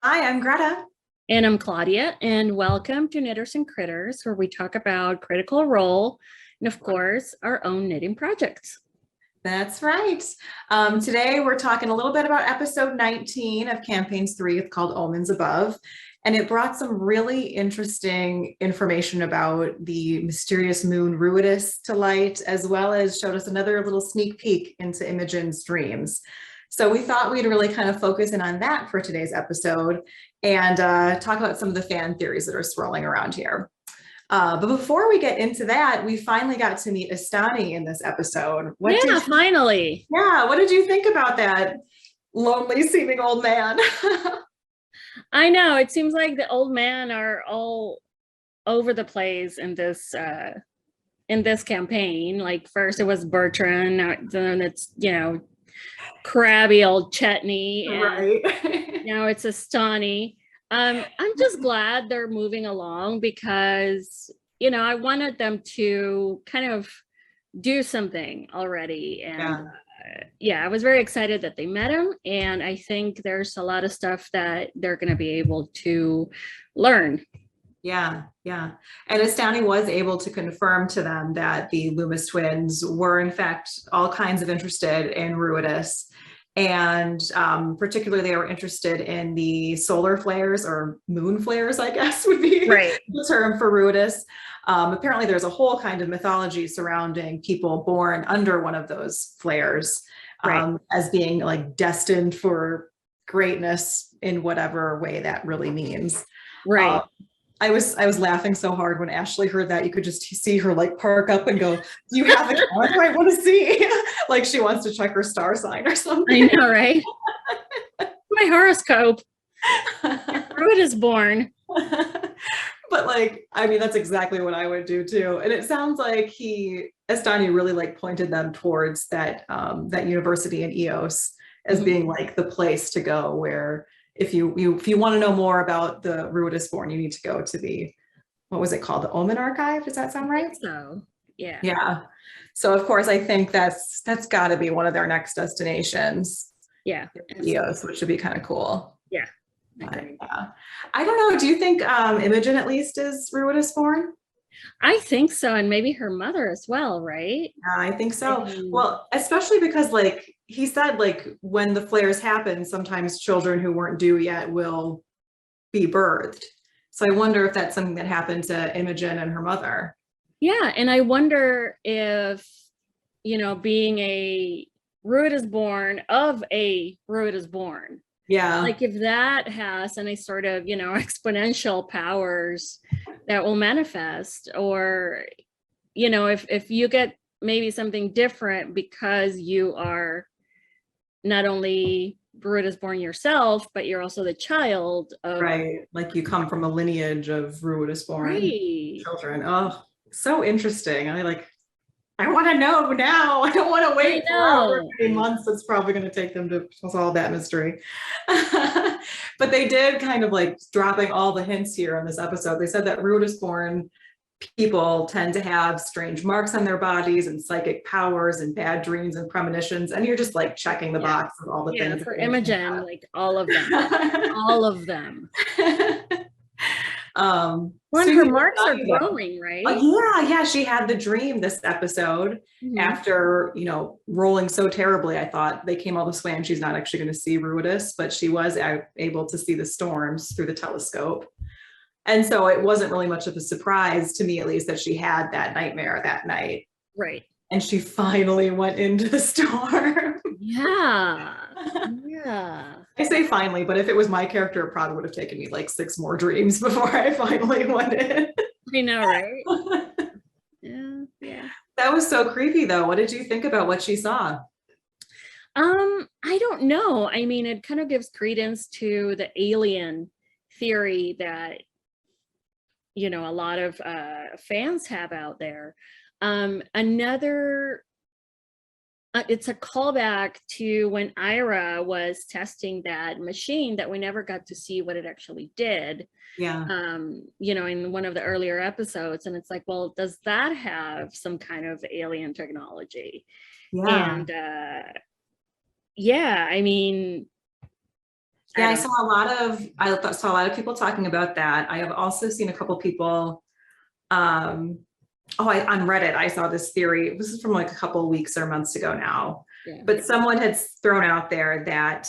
Hi, I'm Greta. And I'm Claudia, and welcome to Knitters and Critters, where we talk about Critical Role and, of course, our own knitting projects. That's right. Today we're talking a little bit about episode 19 of Campaigns 3. It's called Omens Above, and it brought some really interesting information about the mysterious moon Ruidus to light, as well as showed us another little sneak peek into Imogen's dreams. So we thought we'd really kind of focus in on that for today's episode and talk about some of the fan theories that are swirling around here. But before we get into that, we finally got to meet Astani in this episode. Finally. Yeah, what did you think about that lonely seeming old man? I know, it seems like the old men are all over the place in this campaign. Like first it was Bertrand, then it's, crabby old Chetney, and right. now it's Astani. I'm just glad they're moving along because, I wanted them to kind of do something already. And I was very excited that they met him. And I think there's a lot of stuff that they're going to be able to learn. Yeah. And Astani was able to confirm to them that the Loomis twins were, in fact, all kinds of interested in Ruidus. And particularly they were interested in the solar flares, or moon flares, I guess would be the term for Ruidus. Apparently there's a whole kind of mythology surrounding people born under one of those flares as being like destined for greatness in whatever way that really means. Right. I was laughing so hard when Ashley heard that. You could just see her like perk up and go, "Do you have the calendar I want to see?" Like she wants to check her star sign or something. I know, right? My horoscope. Ruid is born. But that's exactly what I would do too. And it sounds like Astani really like pointed them towards that university in Eos as being like the place to go, where if you want to know more about the Ruidus born, you need to go to the, what was it called? The Omen Archive? Does that sound right? So, yeah. Yeah. So of course, I think that's got to be one of their next destinations. Yeah. Eos, which would be kind of cool. Yeah. I don't know. Do you think Imogen at least is Ruidus born? I think so, and maybe her mother as well, right? Yeah, I think so. Well, especially because like he said, like when the flares happen, sometimes children who weren't due yet will be birthed. So I wonder if that's something that happened to Imogen and her mother. Yeah, and I wonder if, being a Ruidus born of a Ruidus born. Yeah. Like if that has any sort of, exponential powers that will manifest, or, if you get maybe something different because you are not only Ruidus born yourself, but you're also the child of. Right. Like you come from a lineage of Ruidus born children. Oh, so interesting. I want to know now. I don't want to wait for however many months it's probably going to take them to solve that mystery. But they did kind of like dropping all the hints here in this episode. They said that Ruidus born people tend to have strange marks on their bodies and psychic powers and bad dreams and premonitions. And you're just like checking the box of all the things. For Imogen, like all of them. All of them. When her marks are growing, right? Yeah, she had the dream this episode after, rolling so terribly. I thought they came all this way and she's not actually going to see Ruidus, but she was able to see the storms through the telescope. And so it wasn't really much of a surprise to me, at least, that she had that nightmare that night. Right. And she finally went into the storm. Yeah. I say finally, but if it was my character, it probably would have taken me like 6 more dreams before I finally went in. I know, right? Yeah. That was so creepy, though. What did you think about what she saw? I don't know. I mean, it kind of gives credence to the alien theory that, a lot of fans have out there. It's a callback to when Ira was testing that machine that we never got to see what it actually did. Yeah. In one of the earlier episodes. And it's like, well, does that have some kind of alien technology? Yeah. And I mean, Yeah, I saw a lot of people talking about that. I have also seen a couple people, on Reddit, I saw this theory. This is from like a couple of weeks or months ago now, but someone had thrown out there that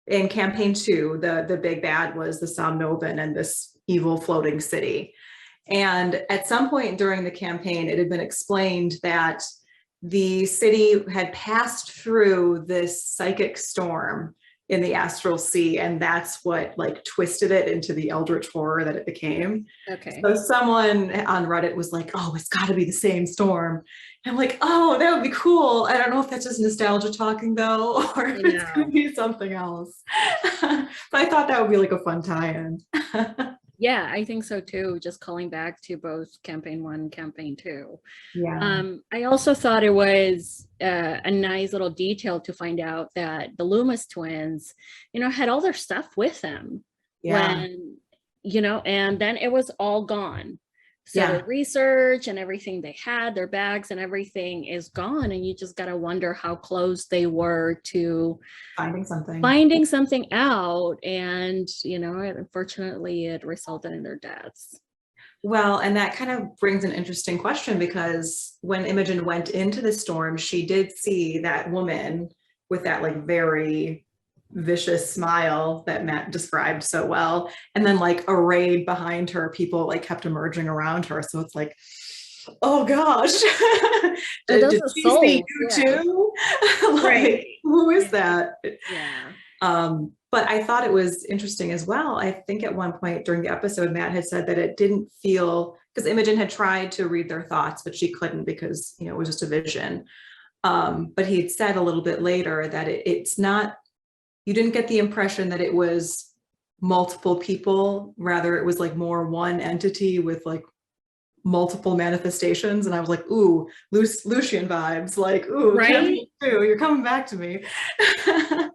in campaign 2, the big bad was the Somnovan and this evil floating city. And at some point during the campaign, it had been explained that the city had passed through this psychic storm in the astral sea, and that's what like twisted it into the eldritch horror that it became. Okay. So someone on Reddit was like, oh, it's got to be the same storm. And I'm like, oh, that would be cool. I don't know if that's just nostalgia talking though, or if it's going to be something else. But I thought that would be like a fun tie-in. Yeah, I think so too. Just calling back to both campaign 1 and campaign 2. Yeah. I also thought it was a nice little detail to find out that the Loomis twins, had all their stuff with them when, and then it was all gone. So the research and everything they had, their bags and everything is gone. And you just got to wonder how close they were to finding something out. And, unfortunately, it resulted in their deaths. Well, and that kind of brings an interesting question, because when Imogen went into the storm, she did see that woman with that like very vicious smile that Matt described so well, and then like arrayed behind her, people like kept emerging around her. So it's like, oh gosh, did she see you too? Like, who is that? But I thought it was interesting as well. I think at one point during the episode, Matt had said that it didn't feel, because Imogen had tried to read their thoughts, but she couldn't because, it was just a vision. But he'd said a little bit later that it's not, you didn't get the impression that it was multiple people, rather it was like more one entity with like multiple manifestations. And I was like, ooh, Lucian vibes, like, ooh, right? You're coming back to me.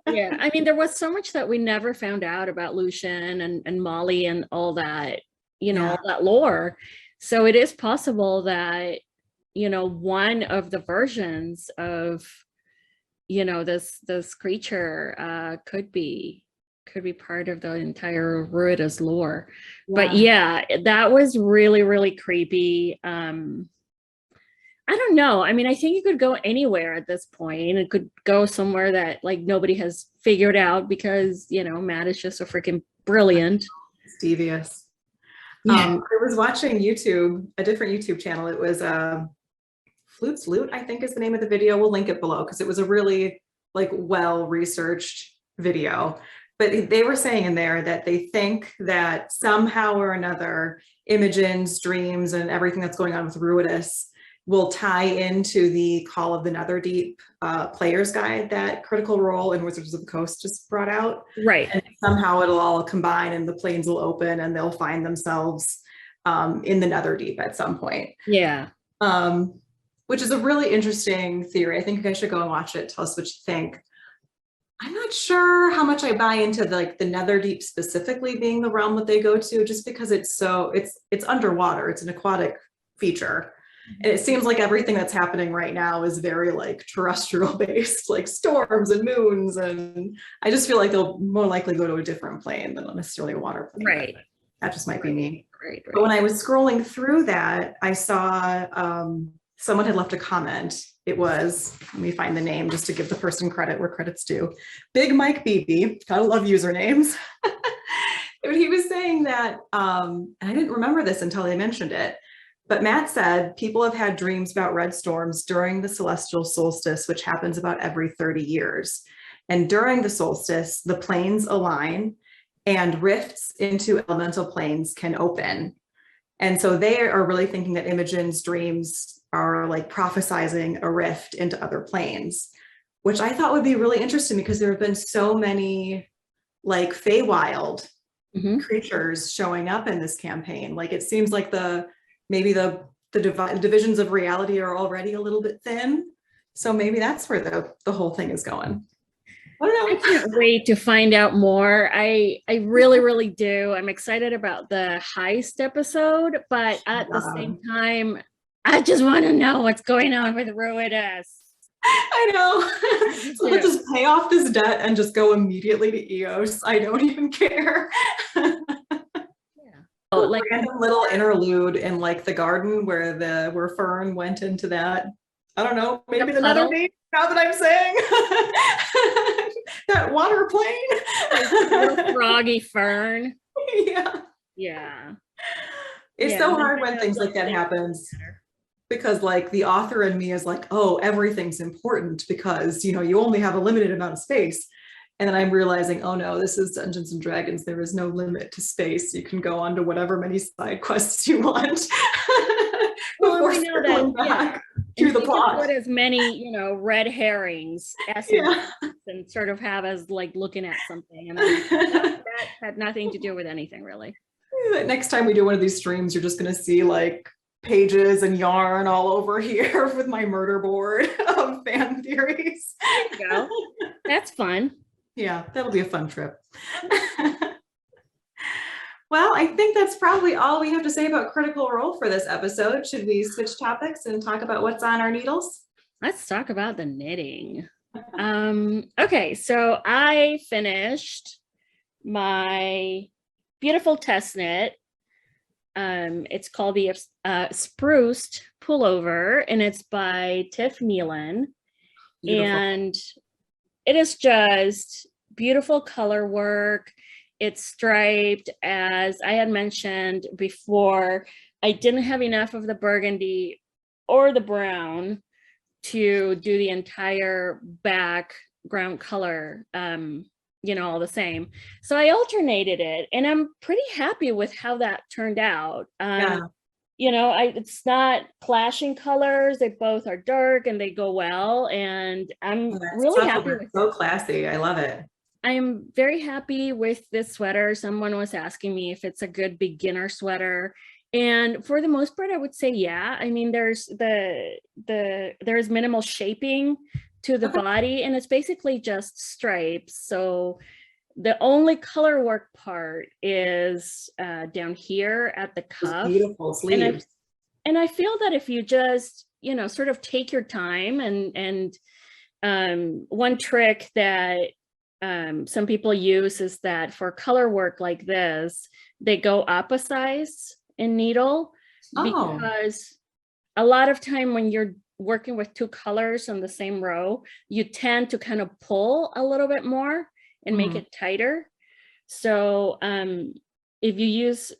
Yeah, I mean, there was so much that we never found out about Lucian and Molly and all that, all that lore. So it is possible that, one of the versions of, this creature could be part of the entire Ruidus lore. But yeah, that was really, really creepy. I don't know. I mean, I think you could go anywhere at this point. It could go somewhere that like nobody has figured out because, Matt is just so freaking brilliant. It's devious. I was watching a different YouTube channel. It was Flutes Loot, I think is the name of the video. We'll link it below because it was a really like well-researched video. But they were saying in there that they think that somehow or another, Imogen's dreams and everything that's going on with Ruidus will tie into the Call of the Netherdeep player's guide that Critical Role and Wizards of the Coast just brought out. Right. And somehow it'll all combine and the planes will open and they'll find themselves in the Netherdeep at some point. Yeah. Which is a really interesting theory. I think you guys should go and watch it. Tell us what you think. I'm not sure how much I buy into the Netherdeep specifically being the realm that they go to, just because it's underwater. It's an aquatic feature. And it seems like everything that's happening right now is very like terrestrial based, like storms and moons. And I just feel like they'll more likely go to a different plane than necessarily a water plane. Right. That just might be me. Right. But when I was scrolling through that, I saw someone had left a comment. It was, let me find the name just to give the person credit where credit's due. Big Mike BB, gotta love usernames. He was saying that, and I didn't remember this until they mentioned it, but Matt said people have had dreams about red storms during the celestial solstice, which happens about every 30 years. And during the solstice, the planes align and rifts into elemental planes can open. And so they are really thinking that Imogen's dreams are like prophesizing a rift into other planes, which I thought would be really interesting because there have been so many like Feywild creatures showing up in this campaign. Like it seems like maybe the divisions of reality are already a little bit thin. So maybe that's where the whole thing is going. I don't know. I can't wait to find out more. I really, really do. I'm excited about the heist episode, but at the same time, I just want to know what's going on with Ruidus. I know. So let's just pay off this debt and just go immediately to EOS. I don't even care. Oh, like random little interlude in like the garden where Fern went into that. I don't know, maybe the nether name, now that I'm saying. That water plane. Like froggy Fern. Yeah. Yeah. It's so hard when things like that happens. Because like the author in me is like, oh, everything's important because, you know, you only have a limited amount of space. And then I'm realizing, oh no, this is Dungeons and Dragons. There is no limit to space. You can go on to whatever many side quests you want. Well, we know that, through the plot. Put as many, you know, red herrings and sort of have as like looking at something. And that had nothing to do with anything really. Next time we do one of these streams, you're just going to see like pages and yarn all over here with my murder board of fan theories. There you go. That's fun. Yeah, that'll be a fun trip. Well, I think that's probably all we have to say about Critical Role for this episode. Should we switch topics and talk about what's on our needles? Let's talk about the knitting. Okay, so I finished my beautiful test knit. It's called the Spruced Pullover, and it's by Tif Neilan. And it is just beautiful color work. It's striped, as I had mentioned before. I didn't have enough of the burgundy or the brown to do the entire background color, you know, all the same. So I alternated it, and I'm pretty happy with how that turned out. You know, it's not clashing colors. They both are dark and they go well. And I'm really happy with it. So classy. I love it. I'm very happy with this sweater. Someone was asking me if it's a good beginner sweater. And for the most part, I would say, yeah. I mean, there's minimal shaping to the body, and it's basically just stripes. So the only color work part is down here at the cuff. Beautiful sleeves. And I feel that if you just, you know, sort of take your time and one trick that some people use is that for color work like this, they go up a size in needle, because a lot of time when you're working with two colors on the same row, you tend to kind of pull a little bit more and make it tighter. So if you use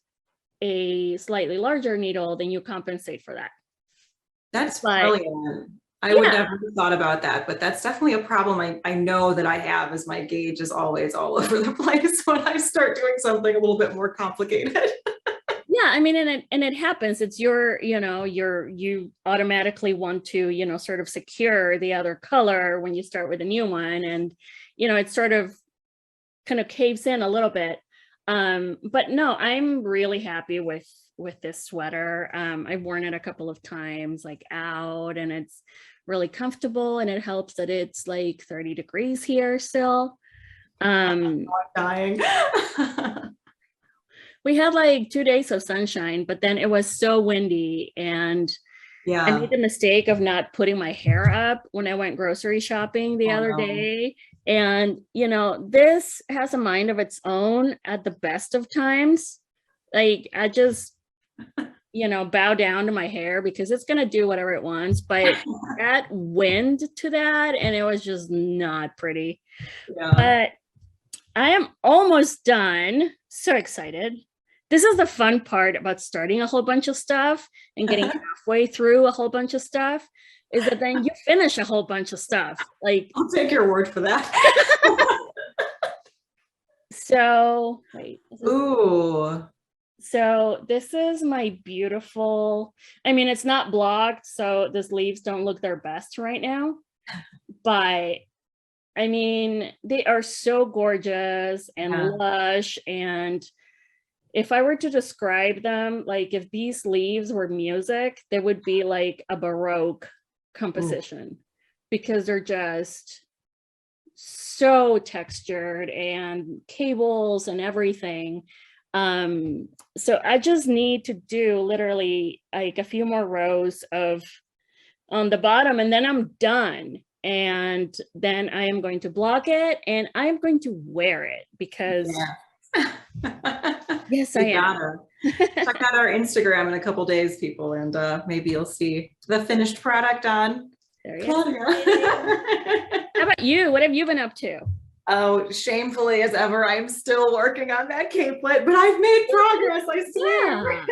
a slightly larger needle, then you compensate for that. That's brilliant. I would never have thought about that, but that's definitely a problem I know that I have, is my gauge is always all over the place when I start doing something a little bit more complicated. Yeah, I mean, and it happens. It's you automatically want to, you know, sort of secure the other color when you start with a new one, and you know, it sort of kind of caves in a little bit. But no, I'm really happy with this sweater. I've worn it a couple of times, like out, and it's really comfortable, and it helps that it's like 30 degrees here still. I'm dying. We had like 2 days of sunshine, but then it was so windy, and I made the mistake of not putting my hair up when I went grocery shopping the other day. And, you know, this has a mind of its own at the best of times. Like, I just, you know, bow down to my hair because it's going to do whatever it wants. But add wind to that, and it was just not pretty. But I am almost done. So excited. This is the fun part about starting a whole bunch of stuff and getting halfway through a whole bunch of stuff, is that then you finish a whole bunch of stuff. Like, I'll take your word for that. So, wait. Ooh. So this is my beautiful, I mean, it's not blocked, so the sleeves don't look their best right now, but I mean, they are so gorgeous and lush. And if I were to describe them, like if these leaves were music, they would be like a Baroque composition, because they're just so textured and cables and everything. So I just need to do literally like a few more rows of on the bottom, and then I'm done. and then I am going to blog it and I am going to wear it because yes, I am. Check out our Instagram in a couple days, people, and maybe you'll see the finished product on Claudia. How about you? What have you been up to? Oh, shamefully as ever, I'm still working on that capelet, but I've made progress, I swear. Yeah.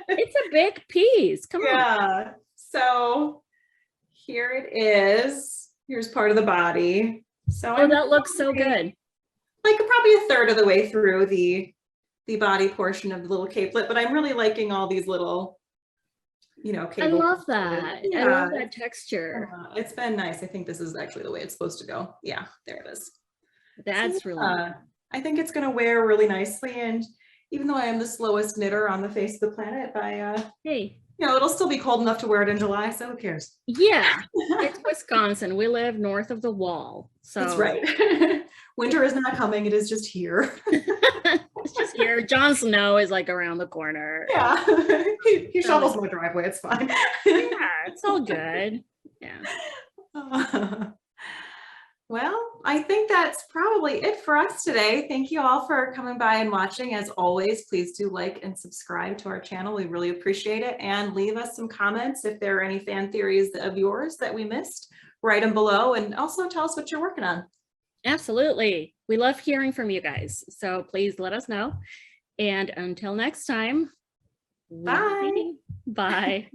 It's a big piece. Come on. Yeah. So here it is. Here's part of the body. So that looks so good. Like probably a third of the way through the body portion of the little capelet, but I'm really liking all these little, you know, I love that. Yeah. I love that texture. It's been nice. I think this is actually the way it's supposed to go. Yeah, there it is. That's really nice. I think it's going to wear really nicely. And even though I am the slowest knitter on the face of the planet by, hey, you know, it'll still be cold enough to wear it in July. So who cares? Yeah, it's Wisconsin. We live north of the wall. So that's right. Winter is not coming. It is just here. It's just here. Jon Snow is like around the corner. Yeah. He shovels my driveway. It's fine. Yeah, it's all good. Yeah. Well, I think that's probably it for us today. Thank you all for coming by and watching. As always, please do like and subscribe to our channel. We really appreciate it. And leave us some comments if there are any fan theories of yours that we missed. Write them below and also tell us what you're working on. Absolutely. We love hearing from you guys. So please let us know. And until next time, bye. Bye.